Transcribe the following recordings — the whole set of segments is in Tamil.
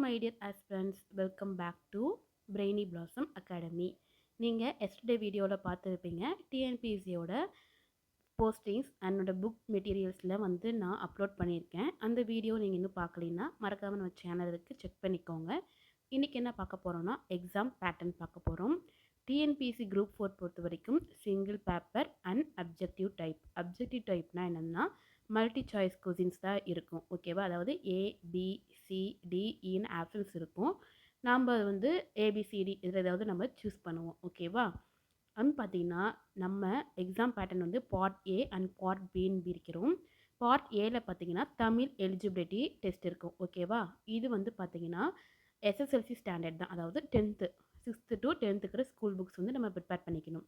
My dear aspirants, welcome back to brainy blossom academy. நீங்கள் எஸ்டர்டே வீடியோவில் பார்த்துருப்பீங்க. டிஎன்பிஎஸ்சியோட போஸ்டிங்ஸ் என்னோட புக் மெட்டீரியல்ஸில் வந்து நான் அப்லோட் பண்ணியிருக்கேன். அந்த வீடியோ நீங்கள் இன்னும் பார்க்கலன்னா மறக்காமல் நம்ம சேனலுக்கு செக் பண்ணிக்கோங்க. இன்றைக்கி என்ன பார்க்க போகிறோன்னா எக்ஸாம் பேட்டர்ன் பார்க்க போகிறோம். டிஎன்பிஎஸ்சி குரூப் 4 பொறுத்த வரைக்கும் single paper and objective type. Objective டைப்னால் என்னென்னா மல்டி சாய்ஸ் கொஸ்டின்ஸ் தான் இருக்கும். ஓகேவா? அதாவது ஏபிசிடிஇன்னு ஆப்ஷன்ஸ் இருக்கும். நாம் வந்து ஏபிசிடி இதில் ஏதாவது நம்ம சூஸ் பண்ணுவோம். ஓகேவா? பார்த்தீங்கன்னா நம்ம எக்ஸாம் பேட்டர்ன் வந்து பார்ட் ஏ அண்ட் பார்ட் பின்னு பிரிக்கிறோம். பார்ட் ஏல பார்த்தீங்கன்னா தமிழ் எலிஜிபிலிட்டி டெஸ்ட் இருக்கும். ஓகேவா? இது வந்து பார்த்தீங்கன்னா எஸ்எஸ்எல்சி ஸ்டாண்டர்ட் தான். அதாவது 10th 6th to 10th இருக்கிற ஸ்கூல் புக்ஸ் வந்து நம்ம ப்ரிப்பேர் பண்ணிக்கணும்.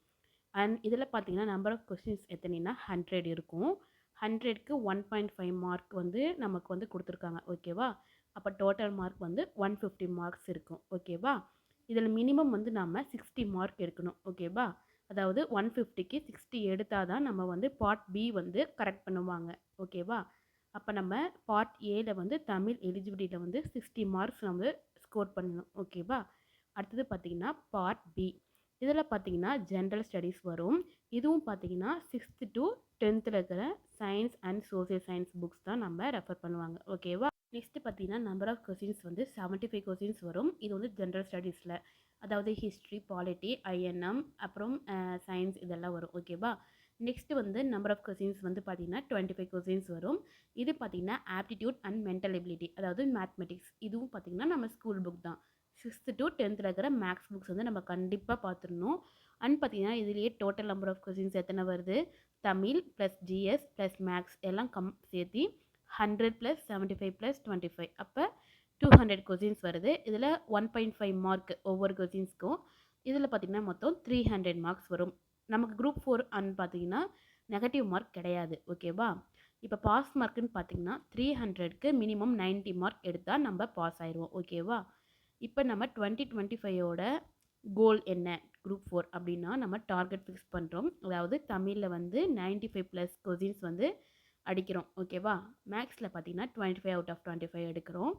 அண்ட் இதில் பார்த்தீங்கன்னா நம்பர் ஆஃப் கொஸ்டின்ஸ் எத்தனைன்னா 100 இருக்கும். 100க்கு 1.5 மார்க் வந்து நமக்கு வந்து கொடுத்துருக்காங்க. ஓகேவா? அப்போ டோட்டல் மார்க் வந்து 150 மார்க்ஸ் இருக்கும். ஓகேவா? இதில் மினிமம் வந்து நம்ம 60 மார்க் எடுக்கணும். ஓகேவா? அதாவது 150க்கு 60 எடுத்தால் தான் நம்ம வந்து பார்ட் பி வந்து கரெக்ட் பண்ணுவாங்க. ஓகேவா? அப்போ நம்ம பார்ட் ஏல வந்து தமிழ் எலிஜிபிலிட்டியில் வந்து 60 மார்க்ஸ் நம்ம ஸ்கோர் பண்ணணும். ஓகேவா? அடுத்தது பார்த்திங்கன்னா பார்ட் பி. இதில் பார்த்தீங்கன்னா ஜென்ரல் ஸ்டடீஸ் வரும். இதுவும் பார்த்தீங்கன்னா 6th to 10th இருக்கிற science and social science books தான் நம்ம ரெஃபர் பண்ணுவாங்க. ஓகேவா? நெக்ஸ்ட்டு பார்த்தீங்கன்னா நம்பர் ஆஃப் கொஸ்டின்ஸ் வந்து 75 கொஸ்டின்ஸ் வரும். இது வந்து ஜென்ரல் ஸ்டடீஸில், அதாவது ஹிஸ்ட்ரி, பாலிட்டி, ஐஎன்எம், அப்புறம் சயின்ஸ் இதெல்லாம் வரும். ஓகேவா? நெக்ஸ்ட்டு வந்து நம்பர் ஆஃப் கொஸ்டின்ஸ் வந்து பார்த்தீங்கன்னா 25 கொஸ்டின்ஸ் வரும். இது பார்த்தீங்கன்னா ஆப்டிடியூட் அண்ட் மென்டல் எபிலிட்டி, அதாவது மேத்மெட்டிக்ஸ். இதுவும் பார்த்தீங்கன்னா நம்ம ஸ்கூல் புக் தான். 6th to 10th இருக்கிற மேக்ஸ் புக்ஸ் வந்து நம்ம கண்டிப்பாக பார்த்துடணும். அண்ட் பார்த்தீங்கன்னா இதுலேயே டோட்டல் நம்பர் ஆஃப் கொஸ்டின்ஸ் எத்தனை வருது? Tamil plus GS plus maths எல்லாம் சேர்த்து 100 + 75 + 25, அப்போ 200 கொஸ்டின்ஸ் வருது. இதில் 1.5 மார்க் ஒவ்வொரு கொஸ்டின்ஸ்க்கும். இதில் பார்த்திங்கன்னா மொத்தம் 300 மார்க்ஸ் வரும். நமக்கு குரூப் 4 அண்ட் பார்த்தீங்கன்னா நெகட்டிவ் மார்க் கிடையாது. ஓகேவா? இப்போ பாஸ் மார்க்குன்னு பார்த்தீங்கன்னா 300க்கு மினிமம் 90 மார்க் எடுத்தால் நம்ம பாஸ் ஆயிடுவோம். ஓகேவா? இப்போ நம்ம 2025ஓட கோல் என்ன குரூப் 4 அப்படின்னா நம்ம டார்கெட் ஃபிக்ஸ் பண்ணுறோம். அதாவது தமிழில் வந்து 95+ கொஸ்டின்ஸ் வந்து அடிக்கிறோம். ஓகேவா? மேக்ஸில் பார்த்தீங்கன்னா 25 out of 25 எடுக்கிறோம்.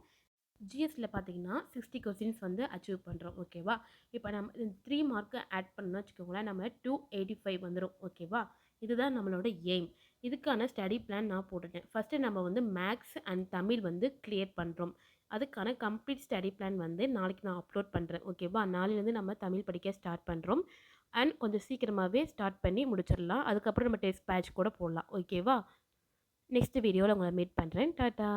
ஜிஎஸ்சில் பார்த்தீங்கன்னா 60 கொஸ்டின்ஸ் வந்து அச்சீவ் பண்ணுறோம். ஓகேவா? இப்போ நம்ம 3 மார்க்கு ஆட் பண்ணோம்னு வச்சுக்கோங்களேன், நம்ம 285 வந்துடும். ஓகேவா? இதுதான் நம்மளோட எய்ம். இதுக்கான ஸ்டடி பிளான் நான் போட்டுட்டேன். ஃபஸ்ட்டு நம்ம வந்து மேக்ஸ் அண்ட் தமிழ் வந்து கிளியர் பண்ணுறோம். அதுக்கான கம்ப்ளீட் ஸ்டடி பிளான் வந்து நாளைக்கு நான் அப்லோட் பண்ணுறேன். ஓகேவா? நாளையிலேருந்து நம்ம தமிழ் படிக்க ஸ்டார்ட் பண்ணுறோம். அண்ட் கொஞ்சம் சீக்கிரமாகவே ஸ்டார்ட் பண்ணி முடிச்சிடலாம். அதுக்கப்புறம் நம்ம டெஸ்ட் பேட்ச் கூட போடலாம். ஓகேவா? நெக்ஸ்ட் வீடியோவில் உங்களை மீட் பண்ணுறேன். டாட்டா.